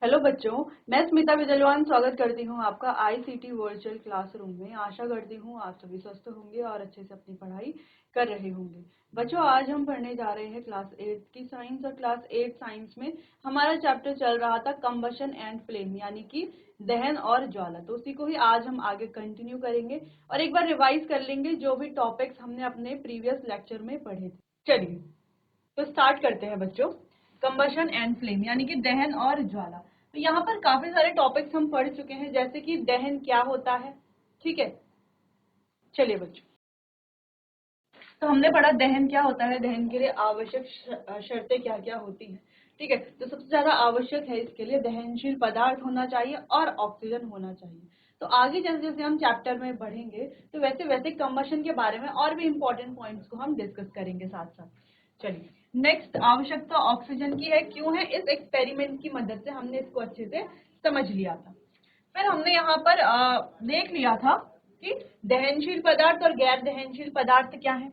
Hello बच्चों, मैं स्मिता विजयवान स्वागत करती हूँ आपका आईसीटी वर्चुअल क्लासरूम में। आशा करती हूँ आप सभी स्वस्थ होंगे और अच्छे से अपनी पढ़ाई कर रहे होंगे। बच्चों, आज हम पढ़ने जा रहे हैं क्लास 8 की साइंस। और क्लास 8 साइंस में हमारा चैप्टर चल रहा था कंबशन एंड फ्लेम, यानी कि दहन और ज्वाला। तो उसी को ही आज हम आगे कंटिन्यू करेंगे और एक बार रिवाइज कर लेंगे जो भी टॉपिक्स हमने अपने प्रीवियस लेक्चर में पढ़े थे। चलिए तो स्टार्ट करते हैं बच्चों। कंबशन एंड फ्लेम यानी कि दहन और ज्वाला। तो यहाँ पर काफी सारे टॉपिक्स हम पढ़ चुके हैं, जैसे कि दहन क्या होता है। ठीक है, चलिए बच्चों, तो हमने पढ़ा दहन क्या होता है, दहन के लिए आवश्यक शर्तें क्या क्या होती हैं। ठीक है, तो सबसे ज्यादा आवश्यक है इसके लिए दहनशील पदार्थ होना चाहिए और ऑक्सीजन होना चाहिए। तो आगे जैसे जैसे हम चैप्टर में बढ़ेंगे तो वैसे वैसे कंबशन के बारे में और भी इंपॉर्टेंट पॉइंट्स को हम डिस्कस करेंगे साथ साथ। चलिए, नेक्स्ट आवश्यकता ऑक्सीजन की है। क्यों है? इस एक्सपेरिमेंट की मदद से हमने इसको अच्छे से समझ लिया था। फिर हमने यहाँ पर देख लिया था कि दहनशील पदार्थ और गैर दहनशील पदार्थ क्या है।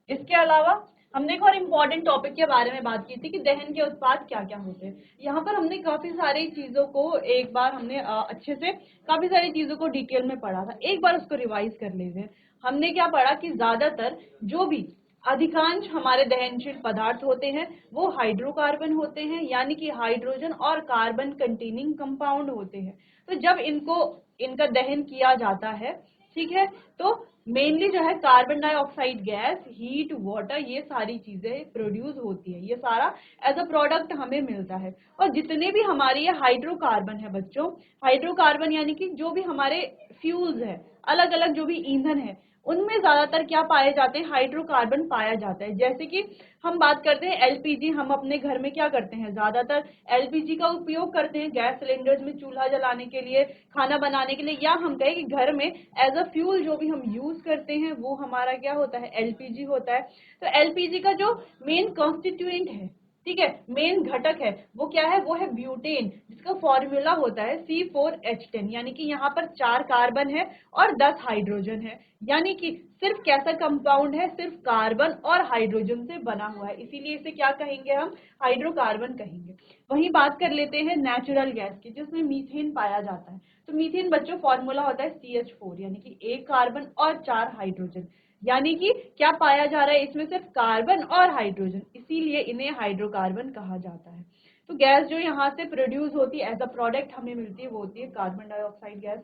इसके अलावा हमने एक और इम्पोर्टेंट टॉपिक के बारे में बात की थी कि दहन के उत्पाद क्या क्या होते हैं। यहाँ पर हमने काफी सारी चीजों को एक बार हमने अच्छे से काफी सारी चीजों को डिटेल में पढ़ा था। एक बार उसको रिवाइज कर लेते हैं। हमने क्या पढ़ा कि ज्यादातर जो भी अधिकांश हमारे दहनशील पदार्थ होते हैं वो हाइड्रोकार्बन होते हैं, यानी कि हाइड्रोजन और कार्बन कंटेनिंग कंपाउंड होते हैं। तो जब इनका दहन किया जाता है, ठीक है, तो मेनली जो है carbon dioxide gas, heat, water, ये सारी चीजें प्रोड्यूस होती है। ये सारा एज अ प्रोडक्ट हमें मिलता है। और जितने भी हमारे ये हाइड्रोकार्बन है बच्चों, हाइड्रोकार्बन यानी कि जो भी हमारे फ्यूल्स है, अलग अलग जो भी ईंधन है, उनमें ज्यादातर क्या पाए जाते हैं? हाइड्रोकार्बन पाया जाता है। जैसे कि हम बात करते हैं एलपीजी, हम अपने घर में क्या करते हैं? ज्यादातर एलपीजी का उपयोग करते हैं गैस सिलेंडर्स में चूल्हा जलाने के लिए, खाना बनाने के लिए, या हम कहें कि घर में एज अ फ्यूल जो भी हम यूज करते हैं वो हमारा क्या होता है? एलपीजी होता है। तो एलपीजी का जो मेन कॉन्स्टिट्यूएंट है, ठीक है, मेन घटक है, वो क्या है? वो है ब्यूटेन, जिसका फॉर्मूला होता है C4H10। यानी कि यहाँ पर 4 कार्बन है और 10 हाइड्रोजन है। यानी कि सिर्फ कैसा कंपाउंड है? सिर्फ कार्बन और हाइड्रोजन से बना हुआ है, इसीलिए इसे क्या कहेंगे? हम हाइड्रोकार्बन कहेंगे। वहीं बात कर लेते हैं नेचुरल गैस की, जिसमें मीथेन पाया जाता है। तो मीथेन बच्चों फॉर्मूला होता है CH4, यानी कि 1 कार्बन और 4 हाइड्रोजन। यानी कि क्या पाया जा रहा है इसमें? सिर्फ कार्बन और हाइड्रोजन, इसीलिए इन्हें हाइड्रोकार्बन कहा जाता है। तो गैस जो यहाँ से प्रोड्यूस होती है, एज अ प्रोडक्ट हमें मिलती है, वो होती है कार्बन डाइऑक्साइड गैस।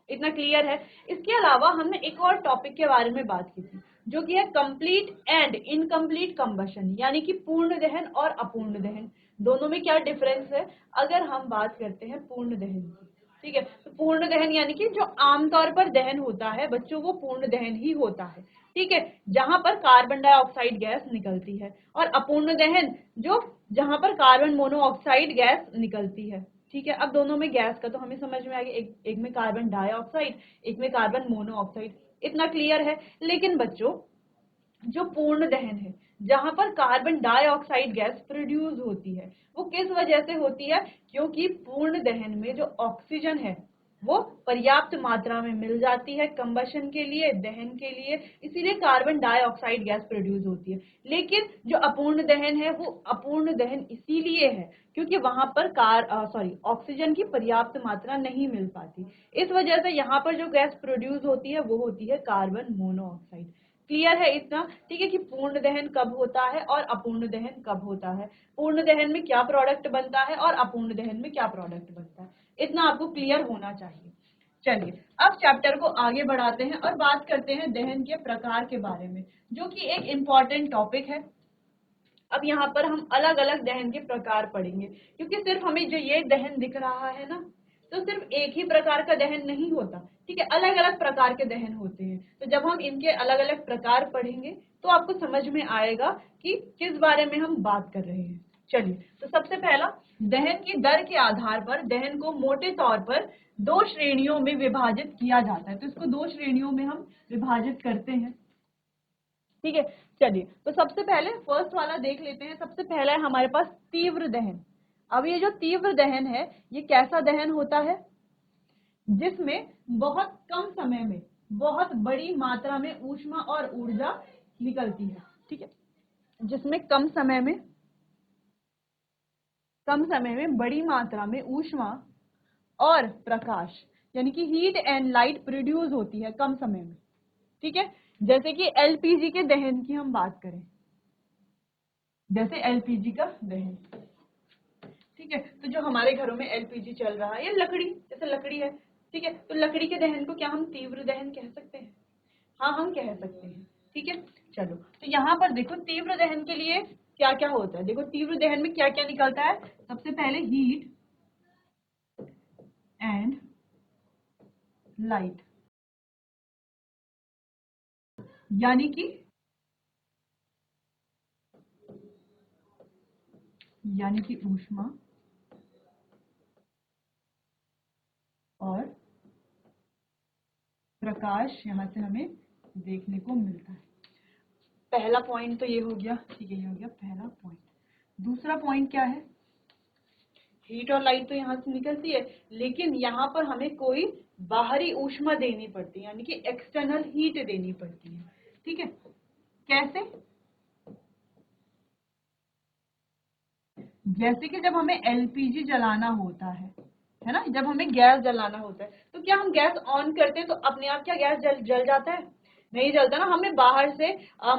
इतना क्लियर है। इसके अलावा हमने एक और टॉपिक के बारे में बात की थी, जो कि है कंप्लीट एंड इनकम्प्लीट कंबशन, यानी कि पूर्ण दहन और अपूर्ण दहन। दोनों में क्या डिफरेंस है? अगर हम बात करते हैं पूर्ण दहन की, ठीक है, तो पूर्ण दहन यानी कि जो आमतौर पर दहन होता है बच्चों, वो पूर्ण दहन ही होता है, ठीक है, जहां पर कार्बन डाइऑक्साइड गैस निकलती है। और अपूर्ण दहन जो जहां पर कार्बन मोनोऑक्साइड गैस निकलती है। ठीक है, अब दोनों में गैस का तो हमें समझ में आ गया, एक में कार्बन डाइऑक्साइड, एक में कार्बन मोनोऑक्साइड। इतना क्लियर है। लेकिन बच्चों, जो पूर्ण दहन है, जहां पर कार्बन डाइऑक्साइड गैस प्रोड्यूस होती है, वो किस वजह से होती है? क्योंकि पूर्ण दहन में जो ऑक्सीजन है वो पर्याप्त मात्रा में मिल जाती है कंबशन के लिए, दहन के लिए, इसीलिए कार्बन डाइऑक्साइड गैस प्रोड्यूस होती है। लेकिन जो अपूर्ण दहन है, वो अपूर्ण दहन इसीलिए है क्योंकि वहां पर ऑक्सीजन की पर्याप्त मात्रा नहीं मिल पाती। इस वजह से यहाँ पर जो गैस प्रोड्यूस होती है वो होती है कार्बन मोनोऑक्साइड। क्लियर है इतना? ठीक है, कि पूर्ण दहन कब होता है और अपूर्ण दहन कब होता है, पूर्ण दहन में क्या प्रोडक्ट बनता है और अपूर्ण दहन में क्या प्रोडक्ट बनता है, इतना आपको क्लियर होना चाहिए। चलिए, अब चैप्टर को आगे बढ़ाते हैं और बात करते हैं दहन के प्रकार के बारे में, जो कि एक इम्पॉर्टेंट टॉपिक है। अब यहाँ पर हम अलग अलग दहन के प्रकार पढ़ेंगे, क्योंकि सिर्फ हमें जो ये दहन दिख रहा है ना, तो सिर्फ एक ही प्रकार का दहन नहीं होता, ठीक है, अलग अलग प्रकार के दहन होते हैं। तो जब हम इनके अलग अलग प्रकार पढ़ेंगे तो आपको समझ में आएगा कि किस बारे में हम बात कर रहे हैं। चलिए, तो सबसे पहला, दहन की दर के आधार पर दहन को मोटे तौर पर 2 श्रेणियों में विभाजित किया जाता है। तो इसको 2 श्रेणियों में हम विभाजित करते हैं, ठीक है। चलिए, तो सबसे पहले फर्स्ट वाला देख लेते हैं। सबसे पहला है हमारे पास तीव्र दहन। अब ये जो तीव्र दहन है, ये कैसा दहन होता है? जिसमें बहुत कम समय में बहुत बड़ी मात्रा में ऊष्मा और ऊर्जा निकलती है, ठीक है, जिसमें कम समय में कम समय में बड़ी मात्रा में ऊष्मा और प्रकाश यानी कि हीट एंड लाइट प्रोड्यूस होती है कम समय में। ठीक है, जैसे कि एलपीजी के दहन की हम बात करें, जैसे एलपीजी का दहन। ठीक है, तो जो हमारे घरों में एलपीजी चल रहा है या लकड़ी, जैसे लकड़ी है, ठीक है, तो लकड़ी के दहन को क्या हम तीव्र दहन कह सकते हैं? हाँ, हम कह सकते हैं। ठीक है, चलो, तो यहाँ पर देखो तीव्र दहन के लिए क्या क्या होता है। देखो तीव्र दहन में क्या क्या निकलता है। सबसे पहले हीट एंड लाइट, यानी कि ऊष्मा और प्रकाश यहाँ से हमें देखने को मिलता है। पहला पॉइंट तो ये हो गया। ठीक है, ये हो गया पहला पॉइंट। दूसरा पॉइंट क्या है? हीट और लाइट तो यहाँ से निकलती है, लेकिन यहाँ पर हमें कोई बाहरी ऊष्मा देनी पड़ती है, यानी कि एक्सटर्नल हीट देनी पड़ती है। ठीक है, कैसे? जैसे कि जब हमें एलपीजी जलाना होता है ना, जब हमें गैस जलाना होता है, तो क्या हम गैस ऑन करते हैं तो अपने आप क्या गैस जल जाता है? नहीं जलता ना, हमें बाहर से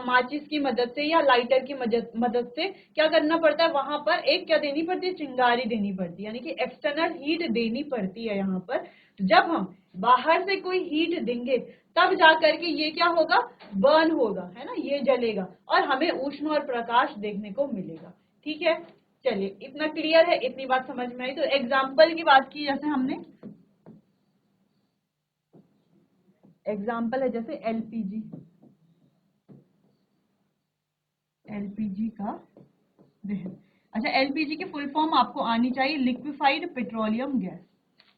माचिस की मदद से या लाइटर की मदद से क्या करना पड़ता है, वहां पर एक क्या देनी पड़ती है, चिंगारी देनी पड़ती है, यानी कि एक्सटर्नल हीट देनी पड़ती है। यहाँ पर जब हम बाहर से कोई हीट देंगे तब जा करके ये क्या होगा, बर्न होगा, है ना, ये जलेगा और हमें ऊष्मा और प्रकाश देखने को मिलेगा। ठीक है, चलिए, इतना क्लियर है, इतनी बात समझ में आई। तो एग्जाम्पल की बात की, जैसे हमने एग्जाम्पल है जैसे एलपीजी, एलपीजी का दहन। अच्छा, एलपीजी की फुल फॉर्म आपको आनी चाहिए, लिक्विफाइड पेट्रोलियम गैस।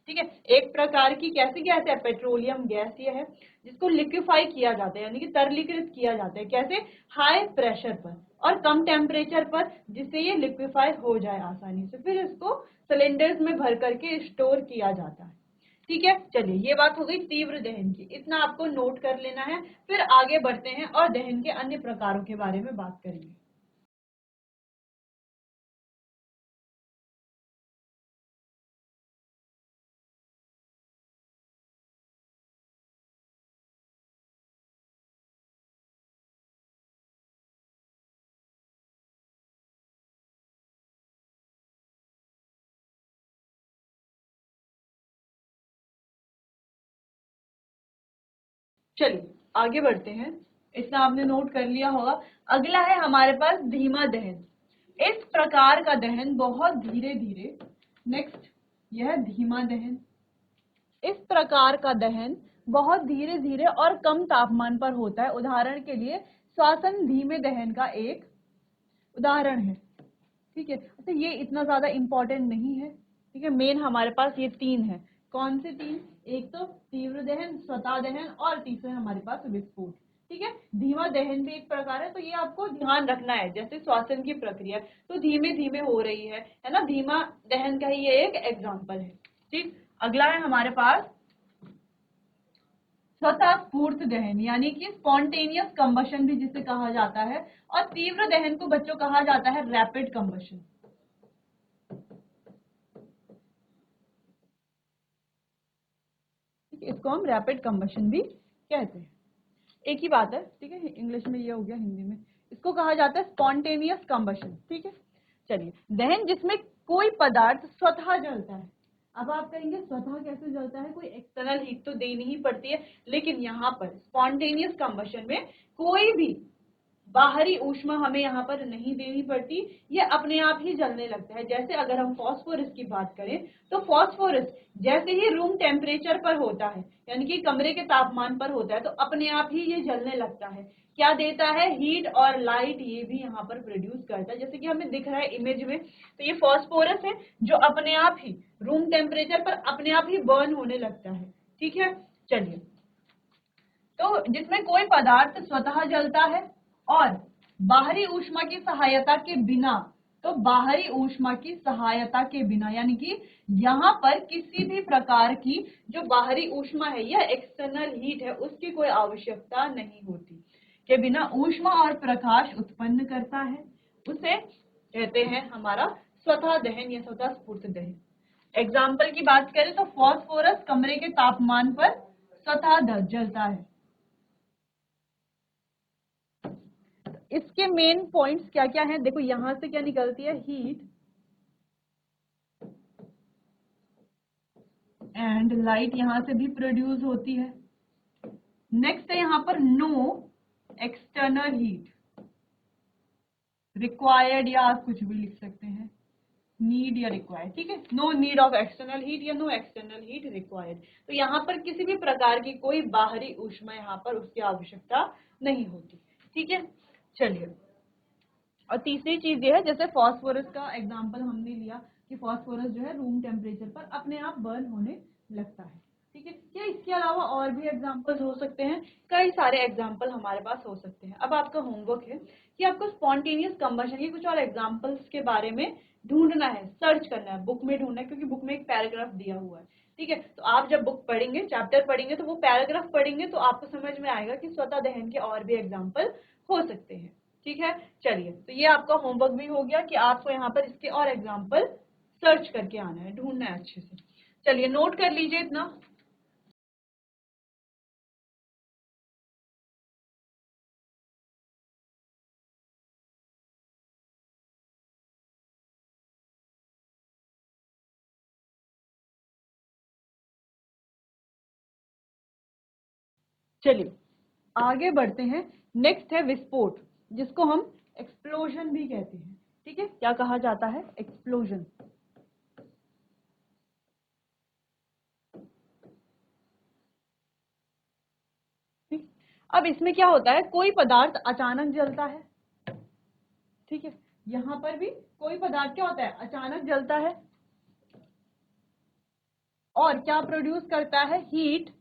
ठीक है, एक प्रकार की कैसी गैस है, पेट्रोलियम गैस ये है, जिसको लिक्विफाई किया जाता है, यानी कि तरलीकृत किया जाता है। कैसे? हाई प्रेशर पर और कम टेम्परेचर पर, जिससे ये लिक्विफाई हो जाए आसानी से, फिर इसको सिलेंडर्स में भर करके स्टोर किया जाता है। ठीक है, चलिए, ये बात हो गई तीव्र दहन की, इतना आपको नोट कर लेना है। फिर आगे बढ़ते हैं और दहन के अन्य प्रकारों के बारे में बात करेंगे। चलिए आगे बढ़ते हैं, इतना आपने नोट कर लिया होगा। अगला है हमारे पास धीमा दहन। इस प्रकार का दहन बहुत धीरे धीरे, नेक्स्ट, यह धीमा दहन। इस प्रकार का दहन बहुत धीरे धीरे और कम तापमान पर होता है। उदाहरण के लिए श्वसन धीमे दहन का एक उदाहरण है। ठीक है, अच्छा, ये इतना ज्यादा इंपॉर्टेंट नहीं है। ठीक है, मेन हमारे पास ये तीन है। कौन से तीन? एक तो तीव्र दहन, स्वतः दहन और तीसरा हमारे पास विस्फोट। ठीक है, धीमा दहन भी एक प्रकार है, तो ये आपको ध्यान रखना है। जैसे श्वसन की प्रक्रिया तो धीमे धीमे हो रही है ना, धीमा दहन का ही ये एक एग्जाम्पल है। ठीक, अगला है हमारे पास स्वतः स्फूर्त दहन, यानी कि स्पॉन्टेनियस कंबशन भी जिसे कहा जाता है, और तीव्र दहन को बच्चों कहा जाता है रैपिड कंबशन। इसको हम रैपिड कंबशन भी कहते हैं, एक ही बात है। ठीक है, इंग्लिश में ये हो गया, हिंदी में इसको कहा जाता है स्पॉन्टेनियस कंबशन। ठीक है, चलिए, दहन जिसमें कोई पदार्थ स्वतः जलता है। अब आप कहेंगे स्वतः कैसे जलता है, कोई एक्सटर्नल हीट तो देनी ही पड़ती है, लेकिन यहाँ पर स्पॉन्टेनियस कंबशन में कोई भी बाहरी ऊष्मा हमें यहाँ पर नहीं देनी पड़ती, ये अपने आप ही जलने लगता है। जैसे अगर हम फास्फोरस की बात करें, तो फास्फोरस जैसे ही रूम टेम्परेचर पर होता है, यानी कि कमरे के तापमान पर होता है, तो अपने आप ही ये जलने लगता है। क्या देता है? हीट और लाइट, ये भी यहाँ पर प्रोड्यूस करता है। जैसे कि हमें दिख रहा है इमेज में, तो ये फास्फोरस है जो अपने आप ही रूम टेम्परेचर पर अपने आप ही बर्न होने लगता है। ठीक है, चलिए, तो जिसमें कोई पदार्थ स्वतः जलता है और बाहरी ऊष्मा की सहायता के बिना, तो बाहरी ऊष्मा की सहायता के बिना, यानी कि यहाँ पर किसी भी प्रकार की जो बाहरी ऊष्मा है या एक्सटर्नल हीट है, उसकी कोई आवश्यकता नहीं होती, के बिना ऊष्मा और प्रकाश उत्पन्न करता है, उसे कहते हैं हमारा स्वतः दहन या स्वतः स्फूर्त दहन। एग्जाम्पल की बात करें तो फास्फोरस कमरे के तापमान पर स्वतः जलता है। इसके मेन पॉइंट्स क्या क्या हैं? देखो यहां से क्या निकलती है, हीट एंड लाइट यहां से भी प्रोड्यूस होती है। नेक्स्ट है यहां पर नो एक्सटर्नल हीट रिक्वायर्ड, या आप कुछ भी लिख सकते हैं, नीड या रिक्वायर्ड, ठीक है। No need of external heat या नो एक्सटर्नल हीट रिक्वायर्ड। तो यहाँ पर किसी भी प्रकार की कोई बाहरी ऊष्मा यहाँ पर उसकी आवश्यकता नहीं होती, ठीक है। चलिए, और तीसरी चीज ये है, जैसे फास्फोरस का एग्जांपल हमने लिया कि फास्फोरस जो है रूम टेम्परेचर पर अपने आप बर्न होने लगता है, ठीक है। क्या इसके अलावा और भी एग्जांपल्स हो सकते हैं? कई सारे एग्जांपल हमारे पास हो सकते हैं। अब आपका होमवर्क है कि आपको स्पॉन्टेनियस कंबशन के कुछ और एग्जांपल्स के बारे में ढूंढना है, सर्च करना है, बुक में ढूंढना है, क्योंकि बुक में एक पैराग्राफ दिया हुआ है, ठीक है। तो आप जब बुक पढ़ेंगे, चैप्टर पढ़ेंगे, तो वो पैराग्राफ पढ़ेंगे तो आपको समझ में आएगा कि स्वतः दहन के और भी एग्जाम्पल हो सकते हैं, ठीक है। चलिए, तो ये आपका होमवर्क भी हो गया कि आपको यहाँ पर इसके और एग्जाम्पल सर्च करके आना है, ढूंढना है अच्छे से। चलिए, नोट कर लीजिए इतना। चलिए आगे बढ़ते हैं। नेक्स्ट है विस्फोट, जिसको हम एक्सप्लोजन भी कहते हैं, ठीक है। क्या कहा जाता है? एक्सप्लोजन। ठीक। अब इसमें क्या होता है, कोई पदार्थ अचानक जलता है, ठीक है। यहां पर भी कोई पदार्थ क्या होता है, अचानक जलता है, और क्या प्रोड्यूस करता है, हीट।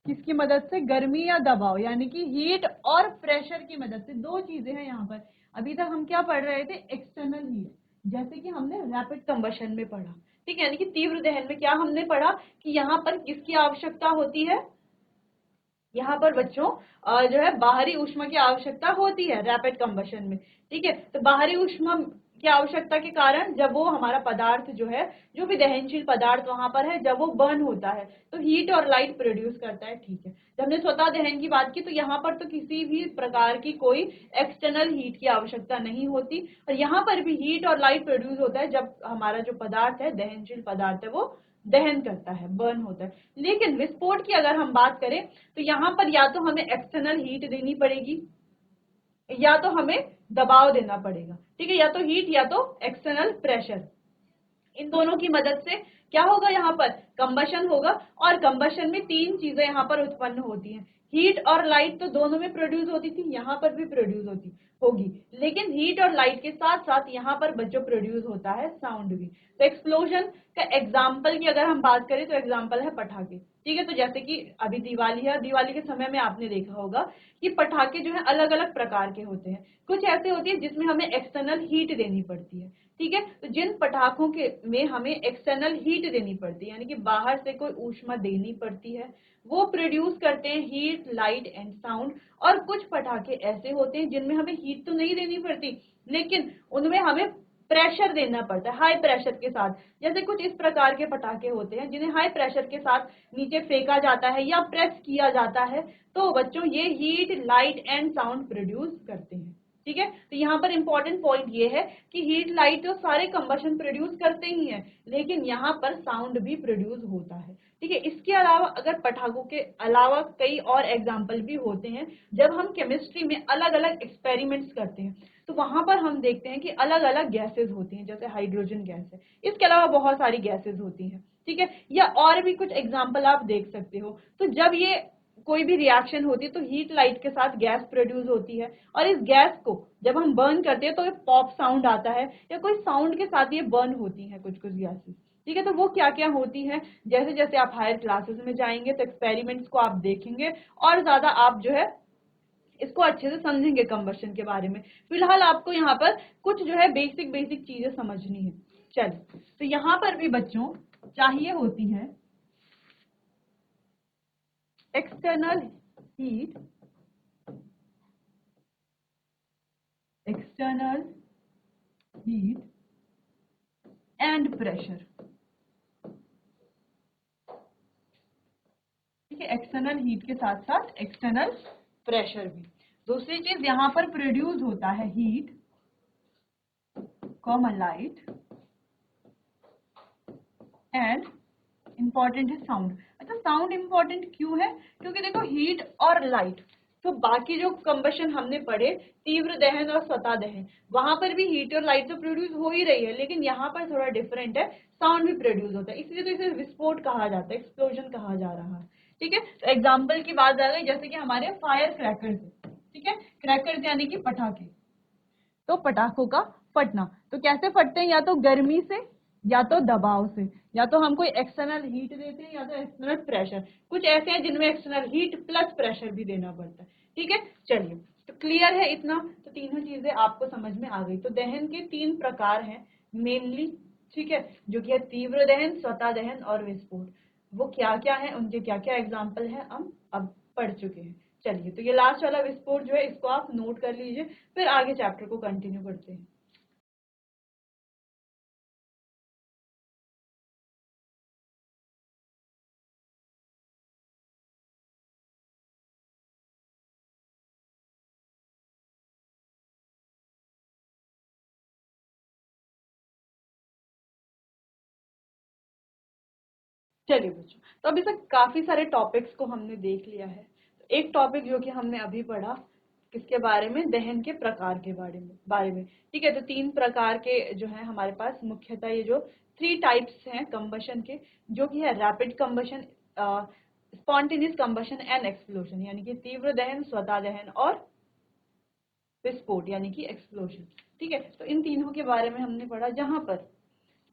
किसकी मदद से? गर्मी या दबाव, यानी कि हीट और प्रेशर की मदद से। दो चीजें हैं यहाँ पर। अभी तक हम क्या पढ़ रहे थे, एक्सटर्नल हीट, जैसे कि हमने रैपिड कंबशन में पढ़ा, ठीक है। यानी कि तीव्र दहन में क्या हमने पढ़ा कि यहाँ पर किसकी आवश्यकता होती है, यहाँ पर बच्चों जो है बाहरी ऊष्मा की आवश्यकता होती है रैपिड कंबशन में, ठीक है। तो बाहरी ऊष्मा की आवश्यकता के कारण जब वो हमारा पदार्थ जो है, जो भी दहनशील पदार्थ वहां पर है, जब वो बर्न होता है तो हीट और लाइट प्रोड्यूस करता है, ठीक है। जब हमने स्वतः दहन की बात की तो यहाँ पर तो किसी भी प्रकार की कोई एक्सटर्नल हीट की आवश्यकता नहीं होती, और यहाँ पर भी हीट और लाइट प्रोड्यूस होता है जब हमारा जो पदार्थ है, दहनशील पदार्थ है, वो दहन करता है, बर्न होता है। लेकिन विस्फोट की अगर हम बात करें तो यहाँ पर या तो हमें एक्सटर्नल हीट देनी पड़ेगी या तो हमें दबाव देना पड़ेगा, ठीक है। या तो हीट या तो एक्सटर्नल प्रेशर, इन दोनों की मदद से क्या होगा, यहाँ पर कंबशन होगा। और कंबशन में तीन चीजें यहाँ पर उत्पन्न होती हैं, हीट और लाइट तो दोनों में प्रोड्यूस होती थी, यहाँ पर भी प्रोड्यूस होती होगी, लेकिन हीट और लाइट के साथ साथ यहाँ पर बच्चों प्रोड्यूस होता है साउंड भी। तो एक्सप्लोजन का एग्जाम्पल की अगर हम बात करें तो एग्जाम्पल है पटाखे, ठीक है। तो जैसे कि अभी दिवाली है, दिवाली के समय में आपने देखा होगा कि पटाखे जो है अलग अलग प्रकार के होते हैं। कुछ ऐसे होती है जिसमें हमें एक्सटर्नल हीट देनी पड़ती है, ठीक है। तो जिन पटाखों के में हमें एक्सटर्नल हीट देनी पड़ती है, यानी कि बाहर से कोई ऊष्मा देनी पड़ती है, वो प्रोड्यूस करते हैं हीट, लाइट एंड साउंड। और कुछ पटाखे ऐसे होते हैं जिनमें हमें हीट तो नहीं देनी पड़ती, लेकिन उनमें हमें प्रेशर देना पड़ता है, हाई प्रेशर के साथ। जैसे कुछ इस प्रकार के पटाखे होते हैं जिन्हें हाई प्रेशर के साथ नीचे फेंका जाता है या प्रेस किया जाता है, तो बच्चों ये heat, light and sound produce करते हैं, ठीक है। तो यहाँ पर इंपॉर्टेंट पॉइंट ये है कि हीट, लाइट तो सारे कंबशन प्रोड्यूस करते ही हैं, लेकिन यहाँ पर साउंड भी प्रोड्यूस होता है, ठीक है। इसके अलावा अगर पटाखों के अलावा कई और एग्जाम्पल भी होते हैं, जब हम केमिस्ट्री में अलग अलग एक्सपेरिमेंट्स करते हैं तो वहां पर हम देखते हैं कि अलग अलग गैसेज होती हैं, जैसे हाइड्रोजन गैस है, इसके अलावा बहुत सारी गैसेज होती हैं, ठीक है। या और भी कुछ एग्जाम्पल आप देख सकते हो। तो जब ये कोई भी रिएक्शन होती है तो हीट, लाइट के साथ गैस प्रोड्यूस होती है, और इस गैस को जब हम बर्न करते हैं तो ये पॉप साउंड आता है, या कोई साउंड के साथ ये बर्न होती है कुछ कुछ गैसेस, ठीक है। तो वो क्या क्या होती है, जैसे जैसे आप हायर क्लासेस में जाएंगे तो एक्सपेरिमेंट्स को आप देखेंगे और ज्यादा आप जो है इसको अच्छे से समझेंगे कंबशन के बारे में। फिलहाल आपको यहाँ पर कुछ जो है बेसिक बेसिक चीजें समझनी है। चलिए, तो यहाँ पर भी बच्चों चाहिए होती है external heat, external heat and pressure. ठीक है, एक्सटर्नल हीट के साथ साथ एक्सटर्नल प्रेशर भी। दूसरी चीज यहां पर प्रोड्यूस होता है heat, common light, and important है साउंड। अच्छा, साउंड इंपॉर्टेंट क्यों है? क्योंकि देखो हीट और लाइट, तो बाकी जो कंबशन हमने पढ़े तीव्र दहन और स्वतः दहन, वहां पर भी हीट और लाइट तो प्रोड्यूस हो ही रही है, लेकिन यहाँ पर थोड़ा डिफरेंट है, साउंड भी प्रोड्यूस होता है, इसलिए तो इसे विस्फोट कहा जाता है, एक्सप्लोजन कहा जा रहा है। ठीक है, तो एग्जाम्पल की बात आ गई, जैसे कि हमारे फायर क्रैकर्स, ठीक है, क्रैकर्स यानी कि पटाखे, तो पटाखों का फटना, तो कैसे फटते हैं? या तो गर्मी से, या तो दबाव से, या तो हम कोई एक्सटर्नल हीट देते हैं, या तो एक्सटर्नल प्रेशर। कुछ ऐसे हैं जिनमें एक्सटर्नल हीट प्लस प्रेशर भी देना पड़ता है। ठीक है, चलिए, तो क्लियर है इतना? तो तीनों चीजें आपको समझ में आ गई। तो दहन के 3 प्रकार हैं मेनली, ठीक है, जो कि है तीव्र दहन, स्वतः दहन और विस्फोट। वो क्या क्या है, उनके क्या क्या एग्जाम्पल है, हम अब पढ़ चुके हैं। चलिए, तो ये लास्ट वाला विस्फोट जो है इसको आप नोट कर लीजिए, फिर आगे चैप्टर को कंटिन्यू करते हैं। चलिए बच्चों, तो अभी तक काफी सारे टॉपिक्स को हमने देख लिया है। तो एक टॉपिक जो कि हमने अभी पढ़ा, किसके बारे में? दहन के प्रकार के बारे में। ठीक है, तो 3 प्रकार के जो है हमारे पास मुख्यतः, ये जो 3 टाइप्स हैं कंबशन के, जो कि है rapid combustion, spontaneous combustion and explosion, यानी कि तीव्र दहन, स्वतः दहन और विस्फोट यानी कि एक्सप्लोजन। ठीक है, तो इन तीनों के बारे में हमने पढ़ा, जहां पर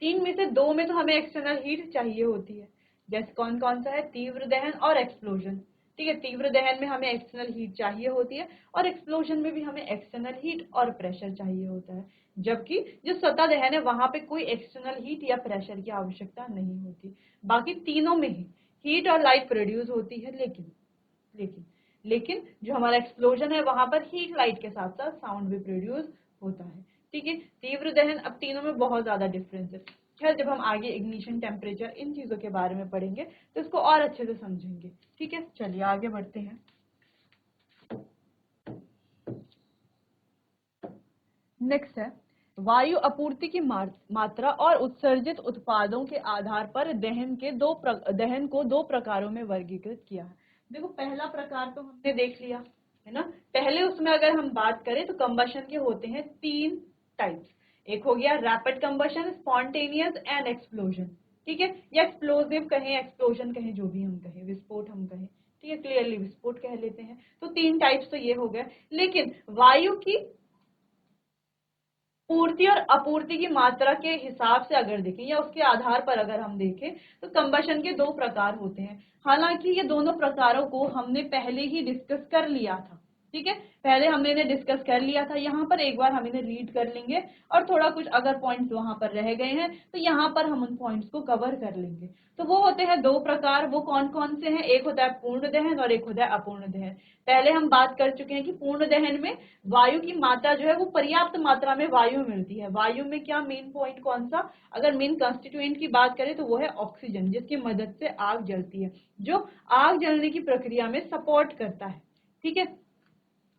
3 में से 2 में तो हमें एक्सटर्नल हीट चाहिए होती है। जैसे कौन कौन सा है? तीव्र दहन और एक्सप्लोजन। ठीक है, तीव्र दहन में हमें एक्सटर्नल हीट चाहिए होती है, और एक्सप्लोजन में भी हमें एक्सटर्नल हीट और प्रेशर चाहिए होता है। जबकि जो स्वतः दहन है वहां पे कोई एक्सटर्नल हीट या प्रेशर की आवश्यकता नहीं होती। बाकी तीनों में ही हीट और लाइट प्रोड्यूस होती है, लेकिन लेकिन जो हमारा एक्सप्लोजन है वहां पर हीट लाइट के साथ साथ साउंड भी प्रोड्यूस होता है। ठीक है, तीव्र दहन, अब तीनों में बहुत ज्यादा डिफरेंस है। खैर, जब हम आगे इग्निशन, टेम्परेचर, इन चीजों के बारे में पढ़ेंगे तो इसको और अच्छे से समझेंगे। ठीक है, चलिए आगे बढ़ते हैं। नेक्स्ट है वायु आपूर्ति की मात्रा और उत्सर्जित उत्पादों के आधार पर दहन को 2 प्रकारों में वर्गीकृत किया है। देखो, पहला प्रकार तो हमने देख लिया है ना। पहले उसमें अगर हम बात करें तो कंबशन के होते हैं 3 टाइप्स। एक हो गया rapid combustion, spontaneous and explosion. ठीक है, या एक्सप्लोसिव कहें, एक्सप्लोजन कहें, जो भी हम कहें, विस्फोट हम कहें। ठीक है, क्लियरली विस्फोट कह लेते हैं। तो 3 टाइप्स तो ये हो गए। लेकिन वायु की पूर्ति और आपूर्ति की मात्रा के हिसाब से अगर देखें, या उसके आधार पर अगर हम देखें, तो कंबशन के 2 प्रकार होते हैं। हालांकि ये दोनों प्रकारों को हमने पहले ही डिस्कस कर लिया था। ठीक है, पहले हमने इन्हें डिस्कस कर लिया था। यहाँ पर एक बार हम इन्हें रीड कर लेंगे, और थोड़ा कुछ अगर पॉइंट्स वहां पर रह गए हैं तो यहाँ पर हम उन पॉइंट्स को कवर कर लेंगे। तो वो होते हैं 2 प्रकार। वो कौन कौन से हैं? एक होता है पूर्ण दहन और एक होता है अपूर्ण दहन। पहले हम बात कर चुके हैं कि पूर्ण दहन में वायु की मात्रा जो है वो पर्याप्त मात्रा में वायु मिलती है। वायु में क्या मेन पॉइंट कौन सा? अगर मेन कंस्टिट्यूएंट की बात करें तो वो है ऑक्सीजन, जिसकी मदद से आग जलती है, जो आग जलने की प्रक्रिया में सपोर्ट करता है। ठीक है,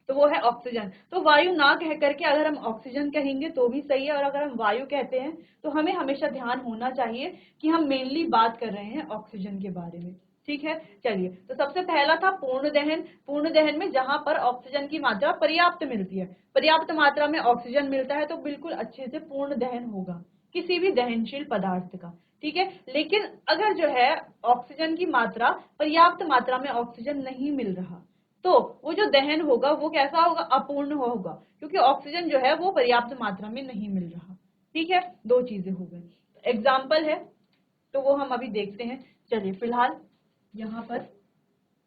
तो वो है ऑक्सीजन। तो वायु ना कह करके अगर हम ऑक्सीजन कहेंगे तो भी सही है, और अगर हम वायु कहते हैं तो हमें हमेशा ध्यान होना चाहिए कि हम मेनली बात कर रहे हैं ऑक्सीजन के बारे में। ठीक है, चलिए, तो सबसे पहला था पूर्ण दहन। पूर्ण दहन में जहां पर ऑक्सीजन की मात्रा पर्याप्त मिलती है, पर्याप्त मात्रा में ऑक्सीजन मिलता है, तो बिल्कुल अच्छे से पूर्ण दहन होगा किसी भी दहनशील पदार्थ का। ठीक है, लेकिन अगर जो है ऑक्सीजन की मात्रा, पर्याप्त मात्रा में ऑक्सीजन नहीं मिल रहा, तो वो जो दहन होगा वो कैसा होगा? अपूर्ण होगा, क्योंकि ऑक्सीजन जो है वो पर्याप्त मात्रा में नहीं मिल रहा। ठीक है, 2 चीजें हो गई। एग्जाम्पल है तो वो हम अभी देखते हैं। चलिए, फिलहाल यहाँ पर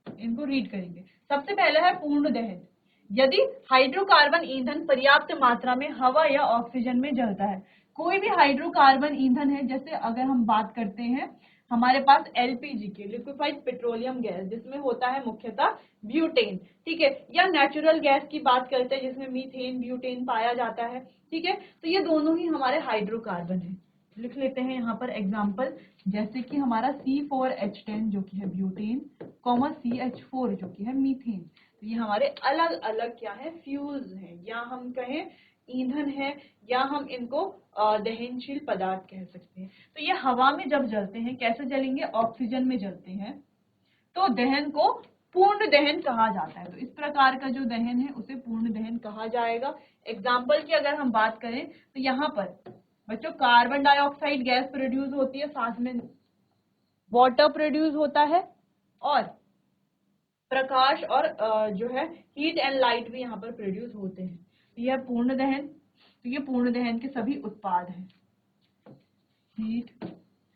इनको रीड करेंगे। सबसे पहले है पूर्ण दहन। यदि हाइड्रोकार्बन ईंधन पर्याप्त मात्रा में हवा या ऑक्सीजन में जलता है, कोई भी हाइड्रोकार्बन ईंधन है, जैसे अगर हम बात करते हैं हमारे पास एलपीजी की, लिक्विफाइड पेट्रोलियम गैस, जिसमें होता है मुख्यतः ब्यूटेन, ठीक है, या नेचुरल गैस की बात करते हैं जिसमें मीथेन ब्यूटेन पाया जाता है, ठीक है। तो ये दोनों ही हमारे हाइड्रोकार्बन है। लिख लेते हैं यहाँ पर एग्जाम्पल, जैसे कि हमारा C4H10 जो कि है ब्यूटेन, CH4 जो कि है मीथेन। तो ये हमारे अलग अलग क्या है, फ्यूल्स हैं, या हम कहें ईंधन है, या हम इनको दहनशील पदार्थ कह सकते हैं। तो ये हवा में जब जलते हैं, कैसे जलेंगे, ऑक्सीजन में जलते हैं, तो दहन को पूर्ण दहन कहा जाता है। तो इस प्रकार का जो दहन है उसे पूर्ण दहन कहा जाएगा। एग्जाम्पल की अगर हम बात करें तो यहाँ पर बच्चों कार्बन डाइऑक्साइड गैस प्रोड्यूस होती है, साथ में वाटर प्रोड्यूस होता है, और प्रकाश और जो है हीट एंड लाइट भी यहाँ पर प्रोड्यूस होते हैं। यह पूर्ण दहन, तो ये पूर्ण दहन के सभी उत्पाद हैं, हीट,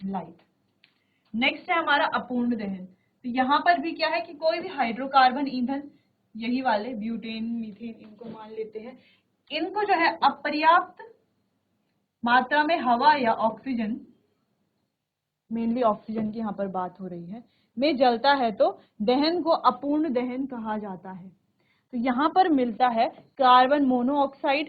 लाइट। नेक्स्ट है हमारा अपूर्ण दहन। तो यहाँ पर भी क्या है कि कोई भी हाइड्रोकार्बन ईंधन, यही वाले ब्यूटेन मीथेन, इनको मान लेते हैं, इनको जो है अपर्याप्त मात्रा में हवा या ऑक्सीजन, मेनली ऑक्सीजन की यहाँ पर बात हो रही है, में जलता है तो दहन को अपूर्ण दहन कहा जाता है। तो यहाँ पर मिलता है कार्बन मोनोऑक्साइड,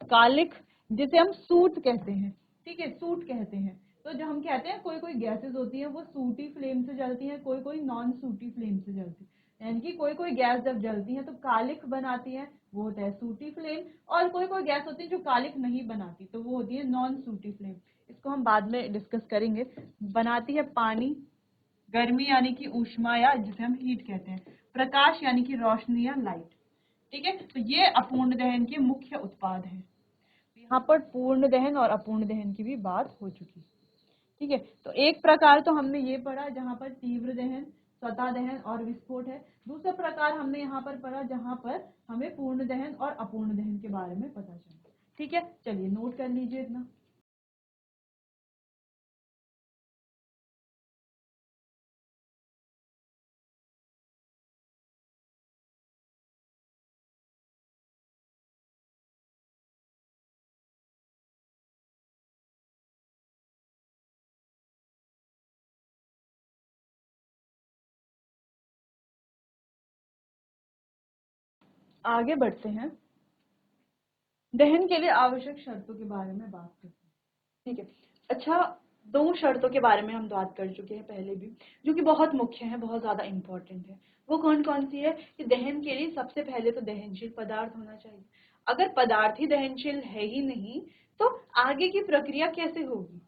कालिक, जिसे हम सूट कहते हैं, ठीक है, सूट कहते हैं। तो जो हम कहते हैं कोई कोई गैसेस होती है वो सूटी फ्लेम से जलती है, कोई कोई नॉन सूटी फ्लेम से जलती है, यानी कि कोई कोई गैस जब जलती है तो कालिक बनाती है, वो होता है सूटी फ्लेम, और कोई कोई गैस होती है जो कालिक नहीं बनाती, तो वो होती है नॉन सूटी फ्लेम। इसको हम बाद में डिस्कस करेंगे। बनाती है पानी, गर्मी यानी कि ऊष्मा, या जिसे हम हीट कहते हैं, प्रकाश यानी कि रोशनी या लाइट, ठीक है। तो ये अपूर्ण दहन के मुख्य उत्पाद हैं। यहाँ पर पूर्ण दहन और अपूर्ण दहन की भी बात हो चुकी, ठीक है। तो एक प्रकार तो हमने ये पढ़ा जहाँ पर तीव्र दहन, स्वतः दहन और विस्फोट है। दूसरा प्रकार हमने यहाँ पर पढ़ा जहाँ पर हमें पूर्ण दहन और अपूर्ण दहन के बारे में पता चला, ठीक है। चलिए नोट कर लीजिए इतना। आगे बढ़ते हैं, दहन के लिए आवश्यक शर्तों के बारे में बात करते हैं, ठीक है। अच्छा, दो शर्तों के बारे में हम बात कर चुके हैं पहले भी, जो कि बहुत मुख्य है, बहुत ज्यादा इंपॉर्टेंट है। वो कौन कौन सी है कि दहन के लिए सबसे पहले तो दहनशील पदार्थ होना चाहिए। अगर पदार्थ ही दहनशील है ही नहीं तो आगे की प्रक्रिया कैसे होगी,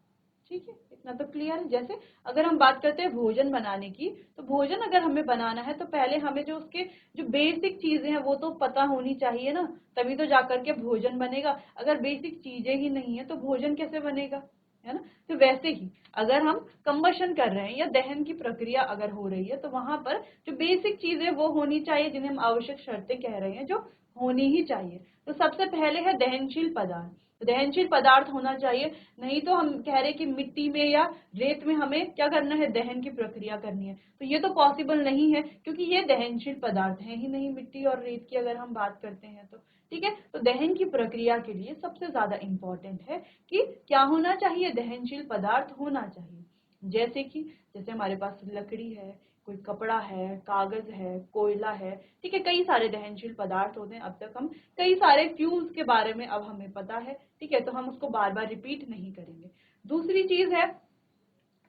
ठीक है, इतना तो क्लियर है। जैसे अगर हम बात करते हैं भोजन बनाने की, तो भोजन अगर हमें बनाना है तो पहले हमें जो उसके जो बेसिक चीजें हैं वो तो पता होनी चाहिए ना, तभी तो जाकर के भोजन बनेगा। अगर बेसिक चीजें ही नहीं है तो भोजन कैसे बनेगा, है ना। तो वैसे ही अगर हम कंबशन कर रहे हैं या दहन की प्रक्रिया अगर हो रही है तो वहां पर जो बेसिक चीजें वो होनी चाहिए, जिन्हें हम आवश्यक शर्तें कह रहे हैं, जो होनी ही चाहिए। तो सबसे पहले है दहनशील पदार्थ। तो दहनशील पदार्थ होना चाहिए, नहीं तो हम कह रहे हैं कि मिट्टी में या रेत में हमें क्या करना है, दहन की प्रक्रिया करनी है, तो ये तो पॉसिबल नहीं है, क्योंकि ये दहनशील पदार्थ है ही नहीं, मिट्टी और रेत की अगर हम बात करते हैं तो, ठीक है। तो दहन की प्रक्रिया के लिए सबसे ज्यादा इंपॉर्टेंट है कि क्या होना चाहिए, दहनशील पदार्थ होना चाहिए। जैसे कि जैसे हमारे पास लकड़ी है, कोई कपड़ा है, कागज है, कोयला है, ठीक है, कई सारे दहनशील पदार्थ होते हैं। अब तक हम कई सारे फ्यूल्स के बारे में अब हमें पता है, ठीक है, तो हम उसको बार बार रिपीट नहीं करेंगे। दूसरी चीज है,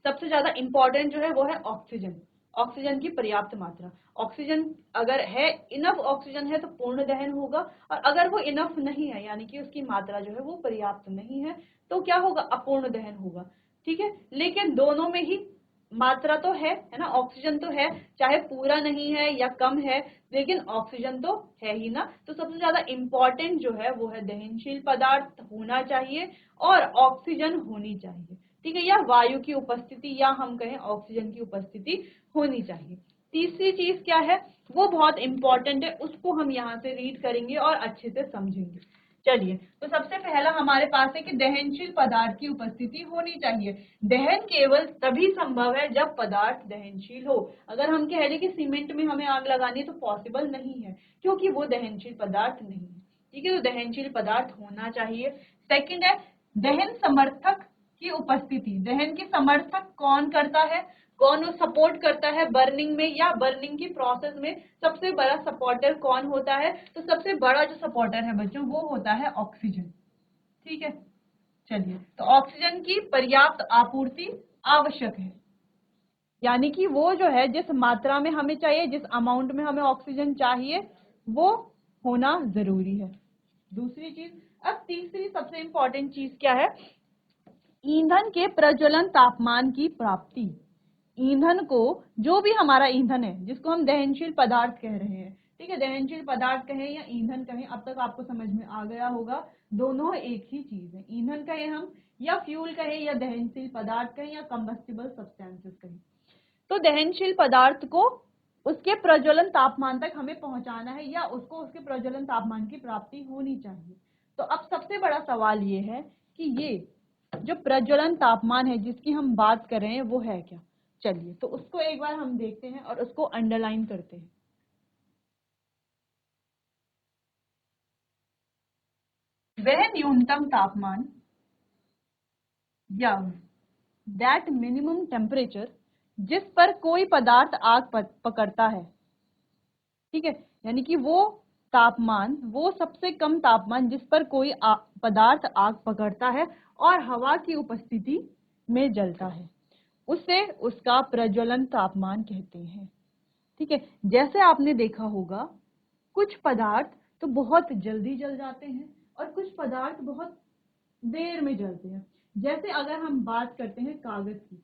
सबसे ज्यादा इंपॉर्टेंट जो है वो है ऑक्सीजन, ऑक्सीजन की पर्याप्त मात्रा। ऑक्सीजन अगर है, इनफ ऑक्सीजन है तो पूर्ण दहन होगा, और अगर वो इनफ नहीं है, यानी कि उसकी मात्रा जो है वो पर्याप्त नहीं है, तो क्या होगा, अपूर्ण दहन होगा, ठीक है। लेकिन दोनों में ही मात्रा तो है ना, ऑक्सीजन तो है, चाहे पूरा नहीं है या कम है, लेकिन ऑक्सीजन तो है ही ना। तो सबसे ज्यादा इंपॉर्टेंट जो है वो है दहनशील पदार्थ होना चाहिए और ऑक्सीजन होनी चाहिए, ठीक है, या वायु की उपस्थिति, या हम कहें ऑक्सीजन की उपस्थिति होनी चाहिए। तीसरी चीज क्या है, वो बहुत इंपॉर्टेंट है, उसको हम यहाँ से रीड करेंगे और अच्छे से समझेंगे। चलिए, तो सबसे पहला हमारे पास है कि दहनशील पदार्थ की उपस्थिति होनी चाहिए। दहन केवल तभी संभव है जब पदार्थ दहनशील हो। अगर हम कह लें कि सीमेंट में हमें आग लगानी है तो पॉसिबल नहीं है, क्योंकि वो दहनशील पदार्थ नहीं है, ठीक है। तो दहनशील पदार्थ होना चाहिए। सेकंड है दहन समर्थक की उपस्थिति, दहन की समर्थक कौन करता है, कौन सपोर्ट करता है बर्निंग में या बर्निंग की प्रोसेस में सबसे बड़ा सपोर्टर कौन होता है? तो सबसे बड़ा जो सपोर्टर है बच्चों वो होता है ऑक्सीजन। ठीक है, चलिए, तो ऑक्सीजन की पर्याप्त आपूर्ति आवश्यक है, यानी कि वो जो है जिस मात्रा में हमें चाहिए, जिस अमाउंट में हमें ऑक्सीजन चाहिए वो होना जरूरी है। दूसरी चीज, अब तीसरी सबसे इंपॉर्टेंट चीज क्या है? ईंधन के प्रज्वलन तापमान की प्राप्ति। ईंधन को, जो भी हमारा ईंधन है जिसको हम दहनशील पदार्थ कह रहे हैं, ठीक है, दहनशील पदार्थ कहें या ईंधन कहें, अब तक आपको समझ में आ गया होगा, दोनों एक ही चीज है। ईंधन कहें हम या फ्यूल कहें या दहनशील पदार्थ कहें या कंबस्टिबल सब्सटेंसेस कहें, तो दहनशील पदार्थ को उसके प्रज्वलन तापमान तक हमें पहुंचाना है या उसको उसके प्रज्वलन तापमान की प्राप्ति होनी चाहिए। तो अब सबसे बड़ा सवाल ये है कि ये जो प्रज्वलन तापमान है जिसकी हम बात कर रहे हैं वो है क्या? चलिए, तो उसको एक बार हम देखते हैं और उसको अंडरलाइन करते हैं। वह न्यूनतम तापमान या दैट मिनिमम टेम्परेचर जिस पर कोई पदार्थ आग पकड़ता है, ठीक है, यानी कि वो तापमान, वो सबसे कम तापमान जिस पर कोई पदार्थ आग पकड़ता है और हवा की उपस्थिति में जलता है, उसे उसका प्रज्वलन तापमान कहते हैं। ठीक है, जैसे आपने देखा होगा कुछ पदार्थ तो बहुत जल्दी जल जाते हैं और कुछ पदार्थ बहुत देर में जलते हैं। जैसे अगर हम बात करते हैं कागज की,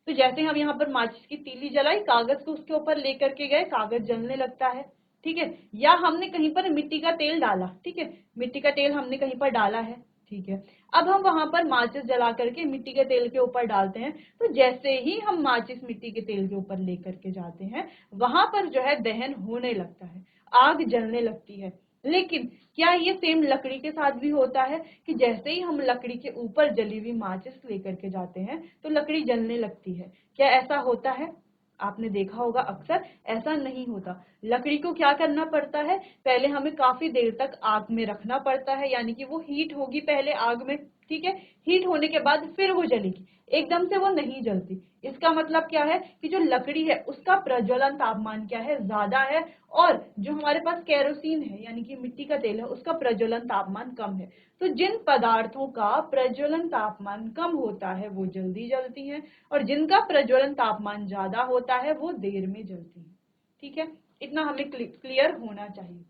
तो जैसे हम यहाँ पर माचिस की तीली जलाई, कागज को उसके ऊपर लेकर के गए, कागज जलने लगता है। ठीक है, या हमने कहीं पर मिट्टी का तेल डाला, ठीक है, मिट्टी का तेल हमने कहीं पर डाला है, ठीक है, अब हम वहां पर माचिस जला करके मिट्टी के तेल के ऊपर डालते हैं, तो जैसे ही हम माचिस मिट्टी के तेल के ऊपर लेकर के जाते हैं वहां पर जो है दहन होने लगता है, आग जलने लगती है। लेकिन क्या ये सेम लकड़ी के साथ भी होता है कि जैसे ही हम लकड़ी के ऊपर जली हुई माचिस लेकर के जाते हैं तो लकड़ी जलने लगती है? क्या ऐसा होता है? आपने देखा होगा अक्सर ऐसा नहीं होता। लकड़ी को क्या करना पड़ता है, पहले हमें काफी देर तक आग में रखना पड़ता है, यानी कि वो हीट होगी पहले आग में, ठीक है, हीट होने के बाद फिर वो जलेगी, एकदम से वो नहीं जलती। इसका मतलब क्या है कि जो लकड़ी है उसका प्रज्वलन तापमान क्या है, ज्यादा है, और जो हमारे पास केरोसिन है यानी कि मिट्टी का तेल है उसका प्रज्वलन तापमान कम है। तो जिन पदार्थों का प्रज्वलन तापमान कम होता है वो जल्दी जलती हैं और जिनका प्रज्वलन तापमान ज्यादा होता है वो देर में जलती हैं। ठीक है, इतना हमें क्लियर होना चाहिए।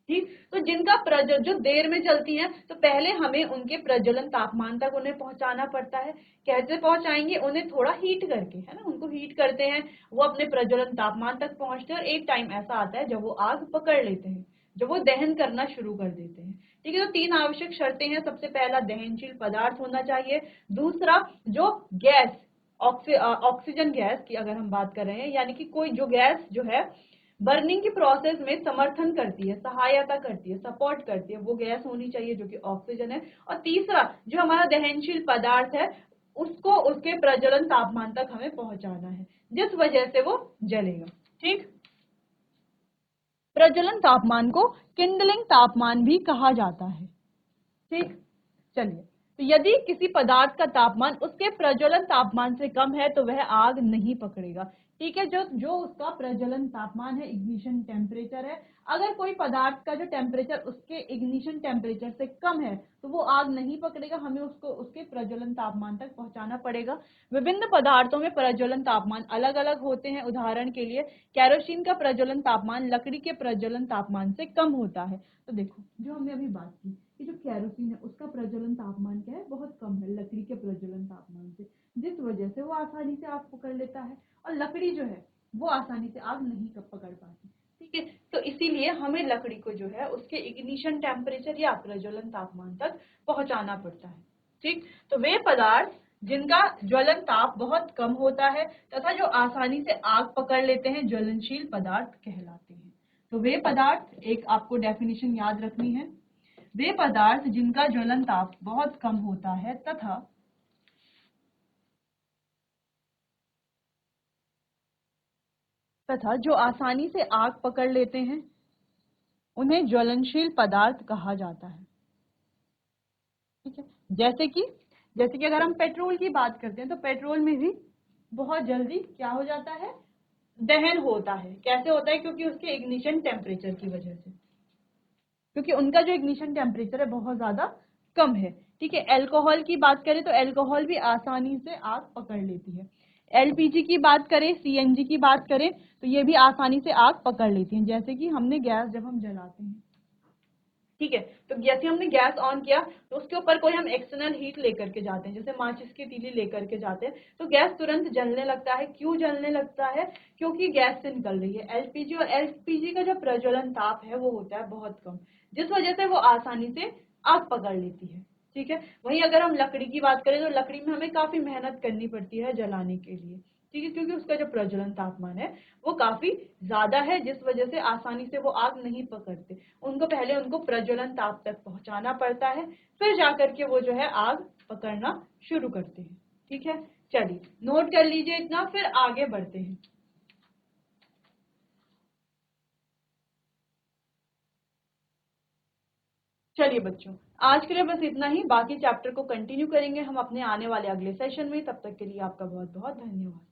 ठीक, तो जिनका जो देर में जलती हैं तो पहले हमें उनके प्रज्वलन तापमान तक उन्हें पहुंचाना पड़ता है। कैसे पहुंचाएंगे? उन्हें थोड़ा हीट करके, है ना, उनको हीट करते हैं, वो अपने प्रज्वलन तापमान तक पहुंचते हैं और एक टाइम ऐसा आता है जब वो आग पकड़ लेते हैं, जब वो दहन करना शुरू कर देते हैं। ठीक है, तो 3 आवश्यक शर्तें हैं। सबसे पहला दहनशील पदार्थ होना चाहिए, दूसरा जो गैस, ऑक्सीजन गैस की अगर हम बात कर रहे हैं, यानी कि कोई जो गैस जो है बर्निंग की प्रोसेस में समर्थन करती है, सहायता करती है, सपोर्ट करती है, वो गैस होनी चाहिए जो कि ऑक्सीजन है। और तीसरा जो हमारा दहनशील पदार्थ है उसको उसके प्रज्वलन तापमान तक हमें पहुंचाना है जिस वजह से वो जलेगा। ठीक, प्रज्वलन तापमान को किंडलिंग तापमान भी कहा जाता है। ठीक, चलिए, तो यदि किसी पदार्थ का तापमान उसके प्रज्वलन तापमान से कम है तो वह आग नहीं पकड़ेगा। ठीक है, जो जो उसका प्रज्वलन तापमान है, इग्निशन टेम्परेचर है, अगर कोई पदार्थ का जो टेम्परेचर उसके इग्निशन टेम्परेचर से कम है तो वो आग नहीं पकड़ेगा, हमें उसको उसके प्रज्वलन तापमान तक पहुंचाना पड़ेगा। विभिन्न पदार्थों में प्रज्वलन तापमान अलग अलग होते हैं। उदाहरण के लिए केरोसिन का प्रज्वलन तापमान लकड़ी के प्रज्वलन तापमान से कम होता है। तो देखो, जो हमने अभी बात की कि जो केरोसिन है उसका प्रज्वलन तापमान क्या है, बहुत कम है लकड़ी के प्रज्वलन तापमान से, जिस वजह से वो आसानी से आग पकड़ लेता है, और लकड़ी जो है वो आसानी से आग नहीं पकड़ पाती। ठीक है, तो इसीलिए हमें लकड़ी को जो है उसके इग्निशन टेम्परेचर या प्रज्वलन तापमान तक पहुंचाना पड़ता है। ठीक, तो वे पदार्थ जिनका ज्वलन ताप बहुत कम होता है तथा जो आसानी से आग पकड़ लेते हैं ज्वलनशील पदार्थ कहलाते हैं। तो वे पदार्थ, एक आपको डेफिनेशन याद रखनी है, वे पदार्थ जिनका ज्वलन ताप बहुत कम होता है तथा जो आसानी से आग पकड़ लेते हैं उन्हें ज्वलनशील पदार्थ कहा जाता है। ठीक है, जैसे कि जैसे कि अगर हम पेट्रोल की बात करते हैं तो पेट्रोल में भी बहुत जल्दी क्या हो जाता है, दहन होता है। कैसे होता है? क्योंकि उसके इग्निशन टेम्परेचर की वजह से, क्योंकि उनका जो इग्निशन टेम्परेचर है बहुत ज्यादा कम है। ठीक है, अल्कोहल की बात करें तो अल्कोहल भी आसानी से आग पकड़ लेती है। एलपीजी की बात करें, सीएनजी की बात करें तो ये भी आसानी से आग पकड़ लेती हैं। जैसे कि हमने गैस जब हम जलाते हैं, ठीक है, तो जैसे हमने गैस ऑन किया तो उसके ऊपर कोई हम एक्सटर्नल हीट लेकर के जाते हैं, जैसे माचिस की तीली लेकर के जाते हैं, तो गैस तुरंत जलने लगता है। क्यों जलने लगता है? क्योंकि गैस से निकल रही है एलपीजी, और एलपीजी का जो प्रज्वलन ताप है वो होता है बहुत कम, जिस वजह से वो आसानी से आग पकड़ लेती है। ठीक है, वहीं अगर हम लकड़ी की बात करें तो लकड़ी में हमें काफी मेहनत करनी पड़ती है जलाने के लिए। ठीक है, क्योंकि उसका जो प्रज्वलन तापमान है वो काफी ज्यादा है, जिस वजह से आसानी से वो आग नहीं पकड़ते। उनको पहले उनको प्रज्वलन ताप तक पहुंचाना पड़ता है, फिर जाकर के वो जो है आग पकड़ना शुरू करते हैं। ठीक है, चलिए नोट कर लीजिए इतना, फिर आगे बढ़ते हैं। चलिए बच्चों, आज के लिए बस इतना ही। बाकी चैप्टर को कंटिन्यू करेंगे हम अपने आने वाले अगले सेशन में। तब तक के लिए आपका बहुत बहुत धन्यवाद।